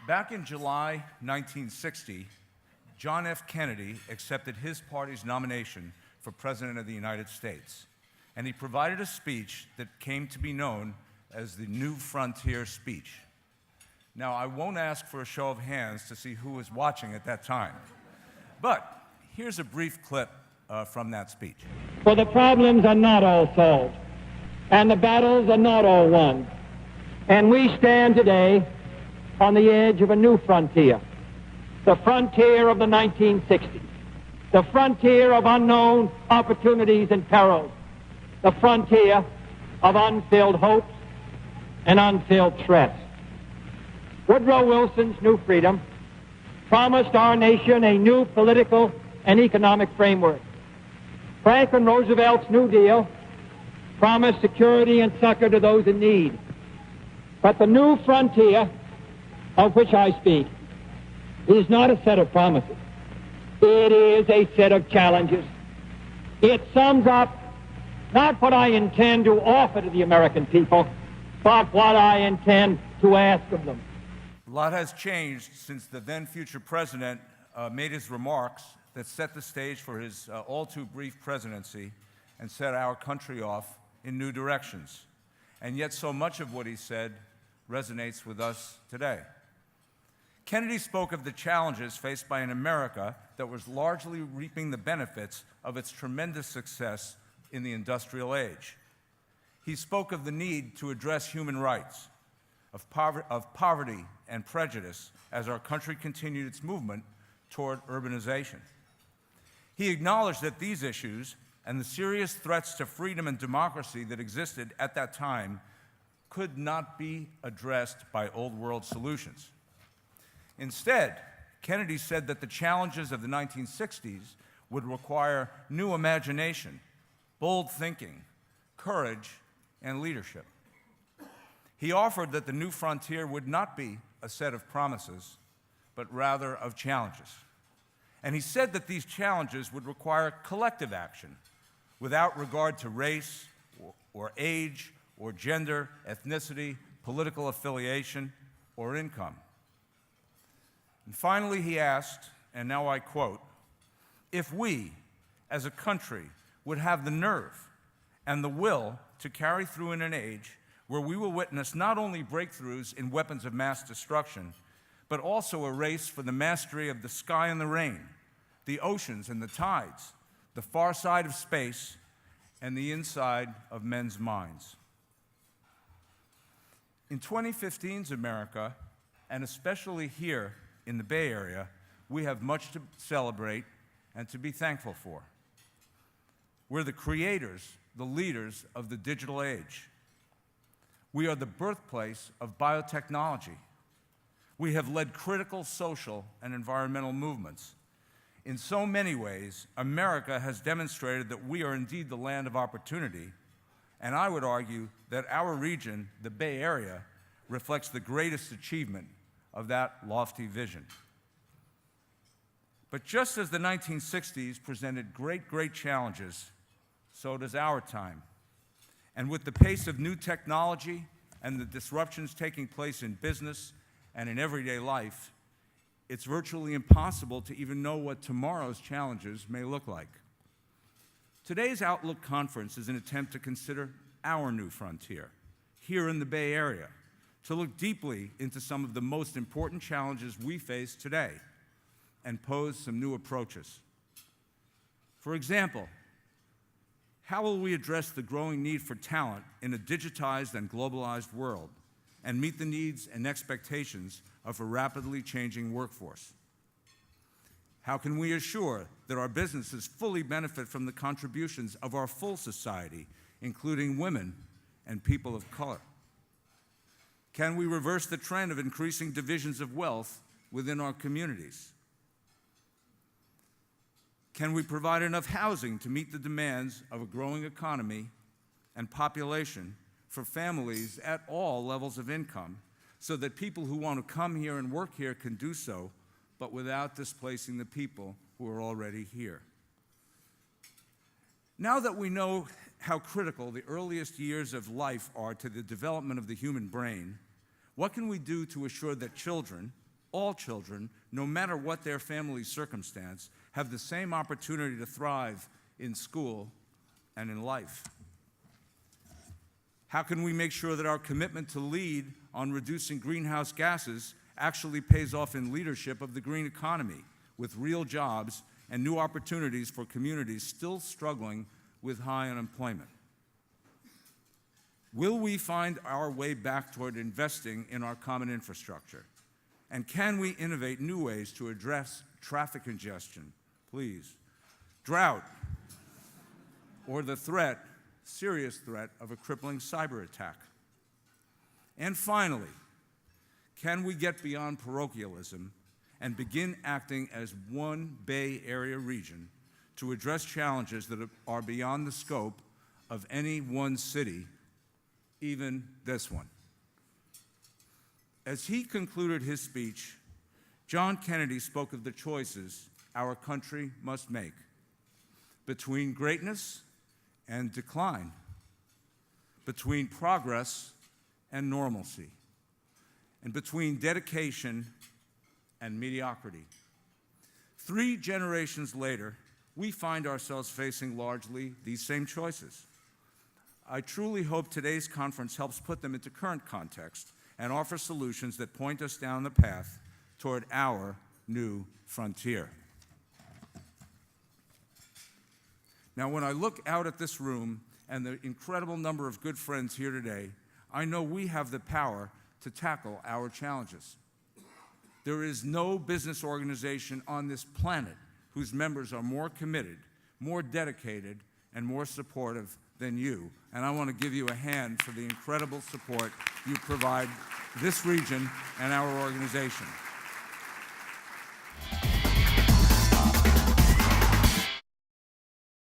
Back in July 1960, John F. Kennedy accepted his party's nomination for President of the United States, and he provided a speech that came to be known as the New Frontier speech. Now, I won't ask for a show of hands to see who was watching at that time, but here's a brief clip from that speech. For the problems are not all solved, and the battles are not all won, and we stand today on the edge of a new frontier, the frontier of the 1960s, the frontier of unknown opportunities and perils, the frontier of unfilled hopes and unfilled threats. Woodrow Wilson's New Freedom promised our nation a new political and economic framework. Franklin Roosevelt's New Deal promised security and succor to those in need. But the new frontier of which I speak is not a set of promises. It is a set of challenges. It sums up not what I intend to offer to the American people, but what I intend to ask of them. A lot has changed since the then future president made his remarks that set the stage for his all too brief presidency and set our country off in new directions. And yet so much of what he said resonates with us today. Kennedy spoke of the challenges faced by an America that was largely reaping the benefits of its tremendous success in the industrial age. He spoke of the need to address human rights, of poverty and prejudice as our country continued its movement toward urbanization. He acknowledged that these issues and the serious threats to freedom and democracy that existed at that time could not be addressed by old world solutions. Instead, Kennedy said that the challenges of the 1960s would require new imagination, bold thinking, courage, and leadership. He offered that the new frontier would not be a set of promises, but rather of challenges. And he said that these challenges would require collective action without regard to race or age or gender, ethnicity, political affiliation, or income. And finally, he asked, and now I quote, if we, as a country, would have the nerve and the will to carry through in an age where we will witness not only breakthroughs in weapons of mass destruction, but also a race for the mastery of the sky and the rain, the oceans and the tides, the far side of space, and the inside of men's minds. In 2015's America, and especially here in the Bay Area, we have much to celebrate and to be thankful for. We're the creators, the leaders of the digital age. We are the birthplace of biotechnology. We have led critical social and environmental movements. In so many ways, America has demonstrated that we are indeed the land of opportunity, and I would argue that our region, the Bay Area, reflects the greatest achievement of that lofty vision. But just as the 1960s presented great challenges, so does our time. And with the pace of new technology and the disruptions taking place in business and in everyday life, it's virtually impossible to even know what tomorrow's challenges may look like. Today's Outlook Conference is an attempt to consider our new frontier here in the Bay Area, to look deeply into some of the most important challenges we face today and pose some new approaches. For example, how will we address the growing need for talent in a digitized and globalized world and meet the needs and expectations of a rapidly changing workforce? How can we assure that our businesses fully benefit from the contributions of our full society, including women and people of color? Can we reverse the trend of increasing divisions of wealth within our communities? Can we provide enough housing to meet the demands of a growing economy and population for families at all levels of income, so that people who want to come here and work here can do so, but without displacing the people who are already here? Now that we know how critical the earliest years of life are to the development of the human brain, what can we do to assure that children, all children, no matter what their family circumstance, have the same opportunity to thrive in school and in life? How can we make sure that our commitment to lead on reducing greenhouse gases actually pays off in leadership of the green economy, with real jobs and new opportunities for communities still struggling with high unemployment? Will we find our way back toward investing in our common infrastructure? And can we innovate new ways to address traffic congestion, please, drought, or the threat, serious threat, of a crippling cyber attack? And finally, can we get beyond parochialism and begin acting as one Bay Area region to address challenges that are beyond the scope of any one city, even this one? As he concluded his speech, John Kennedy spoke of the choices our country must make between greatness and decline, between progress and normalcy, and between dedication and mediocrity. 3 generations later, we find ourselves facing largely these same choices. I truly hope today's conference helps put them into current context and offer solutions that point us down the path toward our new frontier. Now, when I look out at this room and the incredible number of good friends here today, I know we have the power to tackle our challenges. There is no business organization on this planet whose members are more committed, more dedicated, and more supportive than you. And I want to give you a hand for the incredible support you provide this region and our organization.